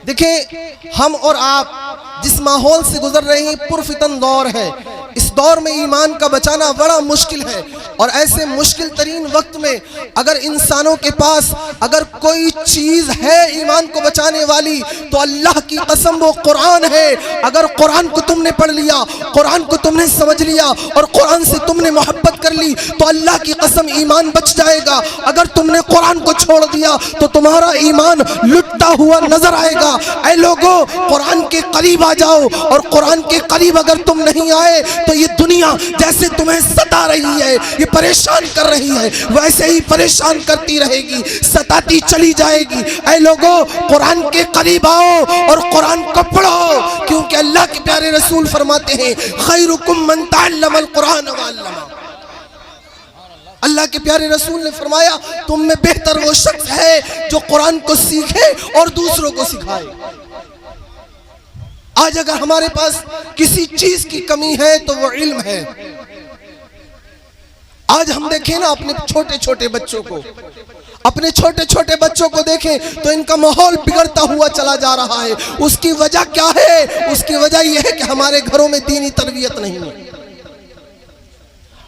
دیکھیں ہم اور آپ جس ماحول سے گزر رہے ہیں پرفتن دور ہے، اس دور میں ایمان کا بچانا بڑا مشکل ہے، اور ایسے مشکل ترین وقت میں اگر انسانوں کے پاس اگر کوئی چیز ہے ایمان کو بچانے والی تو اللہ کی قسم وہ قرآن ہے۔ اگر قرآن کو تم نے پڑھ لیا، قرآن کو تم نے سمجھ لیا اور قرآن سے تم نے محبت کر لی تو اللہ کی قسم ایمان بچ جائے گا۔ اگر تم نے قرآن کو چھوڑ دیا تو تمہارا ایمان لٹتا ہوا نظر آئے گا۔ اے لوگو، قرآن کے قریب آ جاؤ، اور قرآن کے قریب اگر تم نہیں آئے تو یہ دنیا جیسے تمہیں ستا رہی ہے، یہ پریشان کر رہی ہے، ویسے ہی پریشان کرتی رہے گی، ستاتی چلی جائے گی۔ اے لوگو، قرآن کے قریب آؤ اور قرآن کو پڑھو، کیونکہ اللہ کے پیارے رسول فرماتے ہیں خیرکم من تعلم القرآن وعلمہ۔ اللہ کے پیارے رسول نے فرمایا تم میں بہتر وہ شخص ہے جو قرآن کو سیکھے اور دوسروں کو سکھائے۔ آج اگر ہمارے پاس کسی چیز کی کمی ہے تو وہ علم ہے۔ آج ہم دیکھیں نا اپنے چھوٹے چھوٹے بچوں کو، اپنے چھوٹے چھوٹے بچوں کو دیکھیں تو ان کا ماحول بگڑتا ہوا چلا جا رہا ہے۔ اس کی وجہ کیا ہے؟ اس کی وجہ یہ ہے کہ ہمارے گھروں میں دینی تربیت نہیں ہے،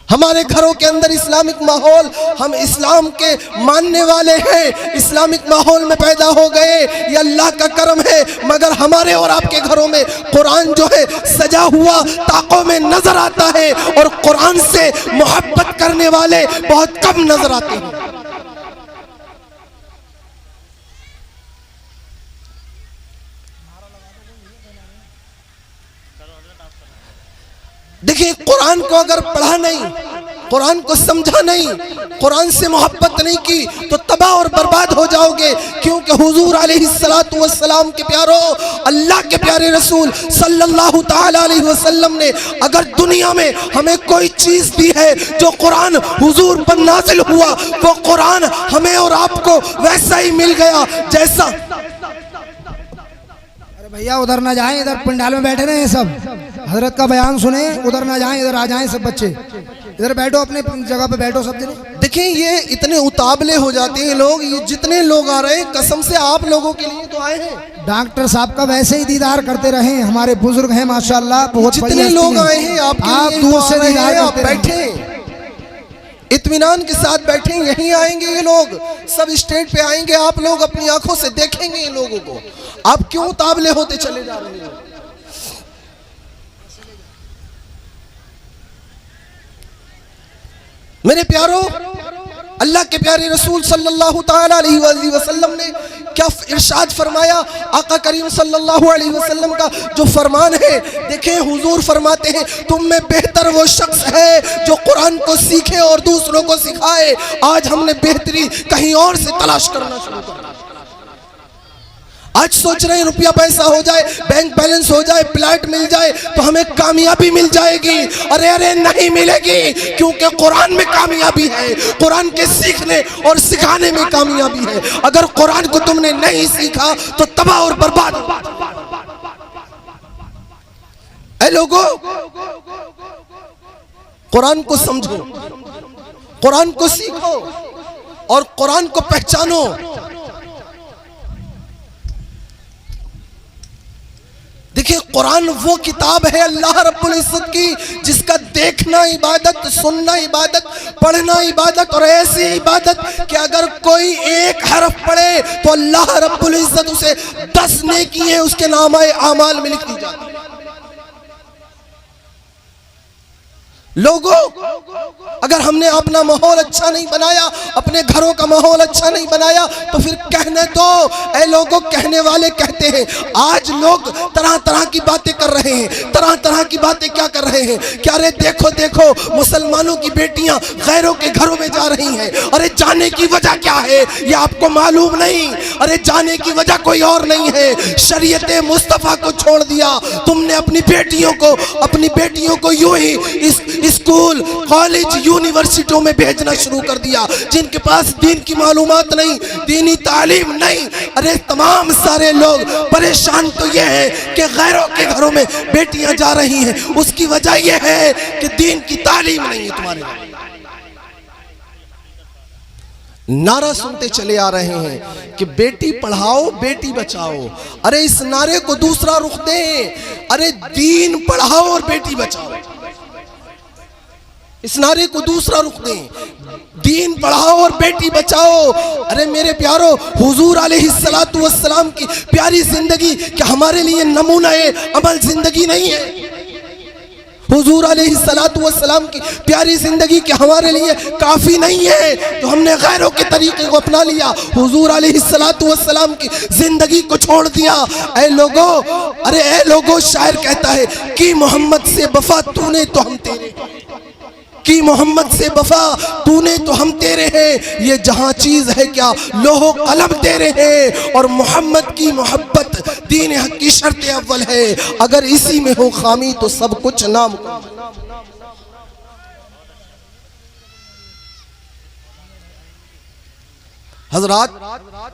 ہمارے گھروں کے اندر اسلامک ماحول، ہم اسلام کے ماننے والے ہیں، اسلامک ماحول میں پیدا ہو گئے، یہ اللہ کا کرم ہے، مگر ہمارے اور آپ کے گھروں میں قرآن جو ہے سجا ہوا طاقوں میں نظر آتا ہے، اور قرآن سے محبت کرنے والے بہت کم نظر آتے ہیں۔ دیکھیں قرآن کو اگر پڑھا نہیں، قرآن کو سمجھا نہیں، قرآن سے محبت نہیں کی تو تباہ اور برباد ہو جاؤ گے، کیونکہ حضور علیہ السلام کے پیارو، اللہ کے پیارے رسول صلی اللہ تعالیٰ علیہ وسلم نے اگر دنیا میں ہمیں کوئی چیز دی ہے جو قرآن حضور پر نازل ہوا، وہ قرآن ہمیں اور آپ کو ویسا ہی مل گیا جیسا۔ بھیا ادھر نہ جائیں، ادھر پنڈال میں بیٹھے رہے ہیں، سب حضرت کا بیان سنیں، ادھر نہ جائیں، ادھر آ جائیں سب بچے، ادھر بیٹھو، اپنے جگہ پہ بیٹھو سب جنے۔ دیکھیں یہ اتنے اتابلے ہو جاتے ہیں لوگ، یہ جتنے لوگ آ رہے ہیں قسم سے آپ لوگوں کے لیے تو آئے ہیں۔ ڈاکٹر صاحب کا ویسے ہی دیدار کرتے رہیں، ہمارے بزرگ ہیں ماشاءاللہ، بہت جتنے لوگ آئے ہیں آپ کے لیے دور سے دیدار آپ بیٹھیں، اطمینان کے ساتھ بیٹھیں، یہیں آئیں گے یہ لوگ، سب اسٹیج پہ آئیں گے، آپ لوگ اپنی آنکھوں سے دیکھیں گے ان لوگوں کو۔ آپ کیوں اتابلے ہوتے چلے جا رہے ہیں؟ میرے پیارو، اللہ کے پیارے رسول صلی اللہ تعالیٰ علیہ وآلہ وسلم نے کیا ارشاد فرمایا؟ آقا کریم صلی اللہ علیہ وسلم کا جو فرمان ہے، دیکھیں حضور فرماتے ہیں تم میں بہتر وہ شخص ہے جو قرآن کو سیکھے اور دوسروں کو سکھائے۔ آج ہم نے بہتری کہیں اور سے تلاش کرنا شروع کر دیا۔ آج سوچ رہے ہیں روپیہ پیسہ ہو جائے، بینک بیلنس ہو جائے، پلاٹ مل جائے تو ہمیں کامیابی مل جائے گی۔ ارے نہیں ملے گی، کیونکہ قرآن میں کامیابی ہے، قرآن کے سیکھنے اور سکھانے میں کامیابی ہے۔ اگر قرآن کو تم نے نہیں سیکھا تو تباہ اور برباد ہو۔ اے لوگو، قرآن کو سمجھو، قرآن کو سیکھو اور قرآن کو پہچانو۔ دیکھیں قرآن وہ کتاب ہے اللہ رب العزت کی جس کا دیکھنا عبادت، سننا عبادت، پڑھنا عبادت، اور ایسی عبادت کہ اگر کوئی ایک حرف پڑھے تو اللہ رب العزت اسے 10 نیکیاں اس کے نامہ اعمال میں لکھ دی جاتی ہیں۔ لوگوں، اگر ہم نے اپنا ماحول اچھا نہیں بنایا، اپنے گھروں کا ماحول اچھا نہیں بنایا تو پھر کہنے دو۔ اے لوگوں، کہنے والے کہتے ہیں، آج لوگ طرح طرح کی باتیں کر رہے ہیں، طرح طرح کی باتیں کیا کر رہے ہیں کہ ارے دیکھو دیکھو مسلمانوں کی بیٹیاں غیروں کے گھروں میں جا رہی ہیں۔ ارے جانے کی وجہ کیا ہے یہ آپ کو معلوم نہیں؟ ارے جانے کی وجہ کوئی اور نہیں ہے، شریعت مصطفیٰ کو چھوڑ دیا تم نے، اپنی بیٹیوں کو یوں ہی اسکول، کالج، یونیورسٹیوں میں بھیجنا شروع کر دیا، جن کے پاس دین کی معلومات نہیں، دینی تعلیم نہیں۔ ارے تمام سارے لوگ پریشان تو یہ ہے کہ غیروں کے گھروں میں بیٹیاں جا رہی ہیں، اس کی وجہ یہ ہے کہ دین کی تعلیم نہیں ہے تمہارے۔ नारा सुनते चले आ रहे हैं कि बेटी पढ़ाओ बेटी बचाओ। अरे इस नारे को दूसरा रुख दें, अरे दीन पढ़ाओ और बेटी बचाओ। इस नारे को दूसरा रुख दें, दीन पढ़ाओ और बेटी बचाओ। अरे मेरे प्यारो, हुजूर अलैहिस्सलातु वस्सलाम की प्यारी जिंदगी क्या हमारे लिए नमूना अमल जिंदगी नहीं है? हुजूर अलैहिस्सलातु वस्सलाम की प्यारी जिंदगी क्या हमारे लिए काफी नहीं है तो हमने गैरों के तरीके को अपना लिया, हुजूर अलैहिस्सलातु वस्सलाम की जिंदगी को छोड़ दिया? ऐ लोगो, अरे ऐ लोगो, शायर कहता है कि मोहम्मद से वफा तूने तो हम तेरे, कि मोहम्मद से वफा तूने तो हम तेरे हैं। ये जहां चीज है क्या लोहो कलम तेरे हैं, और मोहम्मद की मोहब्बत दीन हक की शर्त अव्वल है। अगर इसी में हो खामी तो सब कुछ नाम। हजरात,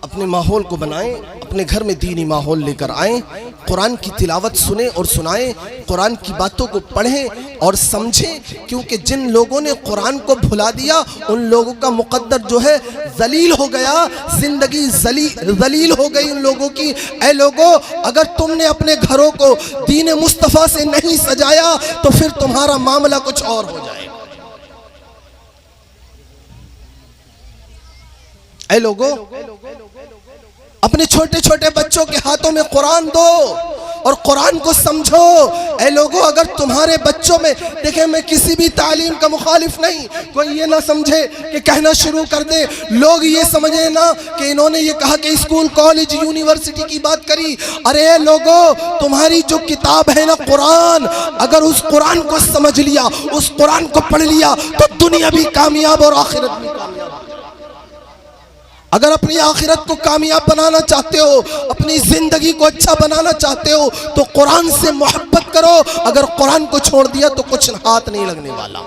अपने माहौल को बनाएं, अपने घर में दीनी माहौल लेकर आएं, कुरान की तिलावत सुने और सुनाएं, कुरान की बातों को पढ़ें और समझें, क्योंकि जिन लोगों ने कुरान को भुला दिया उन लोगों का मुकद्दर जो है जलील हो गया, जिंदगी जलील हो गई उन लोगों की। ऐ लोगों, अगर तुमने अपने घरों को दीन मुस्तफ़ा से नहीं सजाया तो फिर तुम्हारा मामला कुछ और हो जाएगा। ऐ लोगों, अपने छोटे छोटे बच्चों के हाथों में कुरान दो और कुरान को समझो। ऐ लोगों, अगर तुम्हारे बच्चों में, देखें मैं किसी भी तालीम का मुखालिफ नहीं, कोई ये ना समझे कि कहना शुरू कर दे, लोग ये समझे ना कि इन्होंने ये कहा कि स्कूल कॉलेज यूनिवर्सिटी की बात करी। अरे लोगों, तुम्हारी जो किताब है ना कुरान, अगर उस कुरान को समझ लिया, उस कुरान को पढ़ लिया तो दुनिया भी कामयाब और आखिरत भी कामयाब। अगर अपनी आखिरत को कामयाब बनाना चाहते हो, अपनी जिंदगी को अच्छा बनाना चाहते हो तो कुरान से मोहब्बत करो। अगर कुरान को छोड़ दिया तो कुछ हाथ नहीं लगने वाला।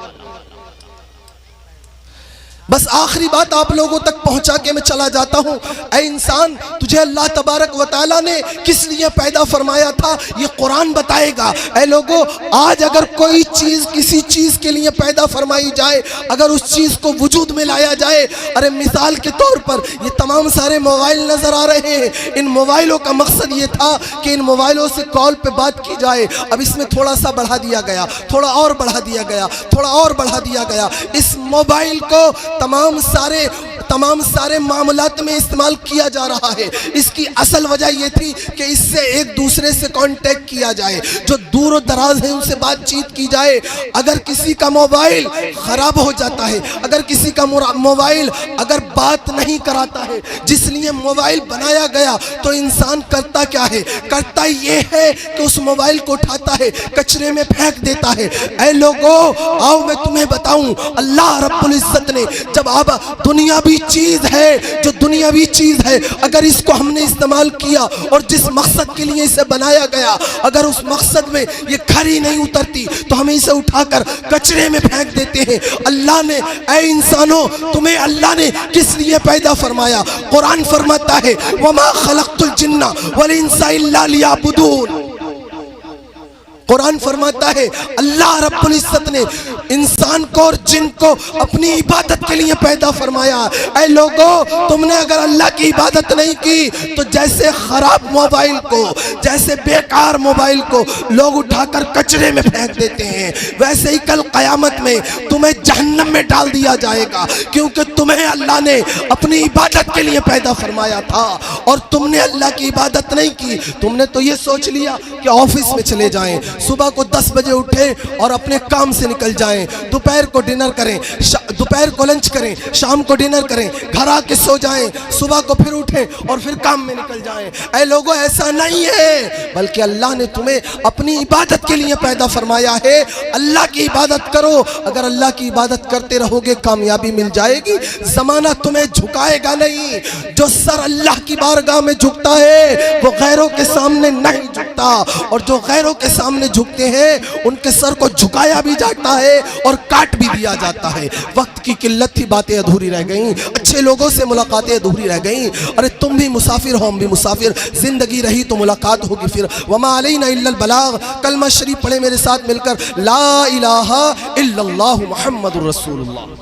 बस आखिरी बात आप लोगों तक पहुंचा के मैं चला जाता हूं। ऐ इंसान, तुझे अल्लाह तबारक व तआला ने किस लिए पैदा फरमाया था ये कुरान बताएगा। ऐ लोगों, आज अगर कोई चीज किसी चीज के लिए पैदा फरमाई जाए, अगर उस चीज को वजूद में लाया जाए, अरे मिसाल के तौर पर ये तमाम सारे मोबाइल नजर आ रहे हैं, इन मोबाइलों का मकसद ये था कि इन मोबाइलों से कॉल पे बात की जाए। अब इसमें थोड़ा सा बढ़ा दिया गया, थोड़ा और बढ़ा दिया गया, थोड़ा और बढ़ा दिया गया। इस मोबाइल को तमाम सारे मामलात में इस्तेमाल किया जा रहा है। इसकी असल वजह यह थी कि इससे एक दूसरे से कांटेक्ट किया जाए, जो दूर दराज है उनसे बातचीत की जाए। अगर किसी का मोबाइल खराब हो जाता है, अगर किसी का मोबाइल अगर बात नहीं कराता है, जिसलिए मोबाइल बनाया गया, तो इंसान करता क्या है? करता ये है कि उस मोबाइल को उठाता है, कचरे में फेंक देता है। ऐ लोगों, आओ मैं तुम्हें बताऊं, अल्लाह रब्बुल इज्जत ने जब अब दुनियावी चीज है, जो दुनियावी चीज है, अगर इसको हमने इस्तेमाल किया और जिस मकसद के लिए इसे बनाया गया, अगर उस मकसद में ये खरी नहीं उतरती तो हम इसे उठाकर कचरे में फेंक देते हैं। अल्लाह ने, ऐ इंसानों, तुम्हें अल्लाह ने किस लिए पैदा फरमाया? कुरान फरमाता है, वमा खलक़तुल जिन्ना वल इंसा इल्ला लियअबुदून। कुरान फरमाता है अल्लाह रब्बुल इज्जत ने इंसान को और जिन को अपनी इबादत के लिए पैदा फरमाया। ऐ लोगों, तुमने अगर अल्लाह की इबादत नहीं की तो जैसे खराब मोबाइल को, जैसे बेकार मोबाइल को लोग उठाकर कचरे में फेंक देते हैं, वैसे ही कल क़यामत में तुम्हें जहन्नम में डाल दिया जाएगा, क्योंकि तुम्हें अल्लाह ने अपनी इबादत के लिए पैदा फरमाया था और तुमने अल्लाह की इबादत नहीं की। तुमने तो ये सोच लिया कि ऑफिस में चले जाएं, सुबह को 10 बजे उठें और अपने काम से निकल जाएं, दोपहर को डिनर करें, दोपहर को लंच करें, शाम को डिनर करें, घर आके सो जाएं, सुबह को फिर उठें और फिर काम में निकल जाएं। ऐ लोगों, ऐसा नहीं है, बल्कि अल्लाह ने तुम्हें अपनी इबादत के लिए पैदा फरमाया है। अल्लाह की इबादत करो। अगर अल्लाह की इबादत करते रहोगे कामयाबी मिल जाएगी, ज़माना तुम्हें झुकाएगा नहीं। जो सर अल्लाह की बारगाह में झुकता है वो गैरों के सामने नहीं झुकता, और जो गैरों के सामने झुकते हैं उनके सर को झुकाया भी जाता है और काट भी दिया जाता है। वक्त की किल्लत थी, बातें अधूरी रह गईं, अच्छे लोगों से मुलाकातें अधूरी रह गईं। अरे तुम भी मुसाफिर हो, हम भी मुसाफिर, जिंदगी रही तो मुलाकात होगी फिर। वमा अलैना इल्लल बलाग। कलमा शरीफ पढ़े मेरे साथ मिलकर, ला इलाहा इल्लल्लाहु मुहम्मदुर रसूलुल्लाह।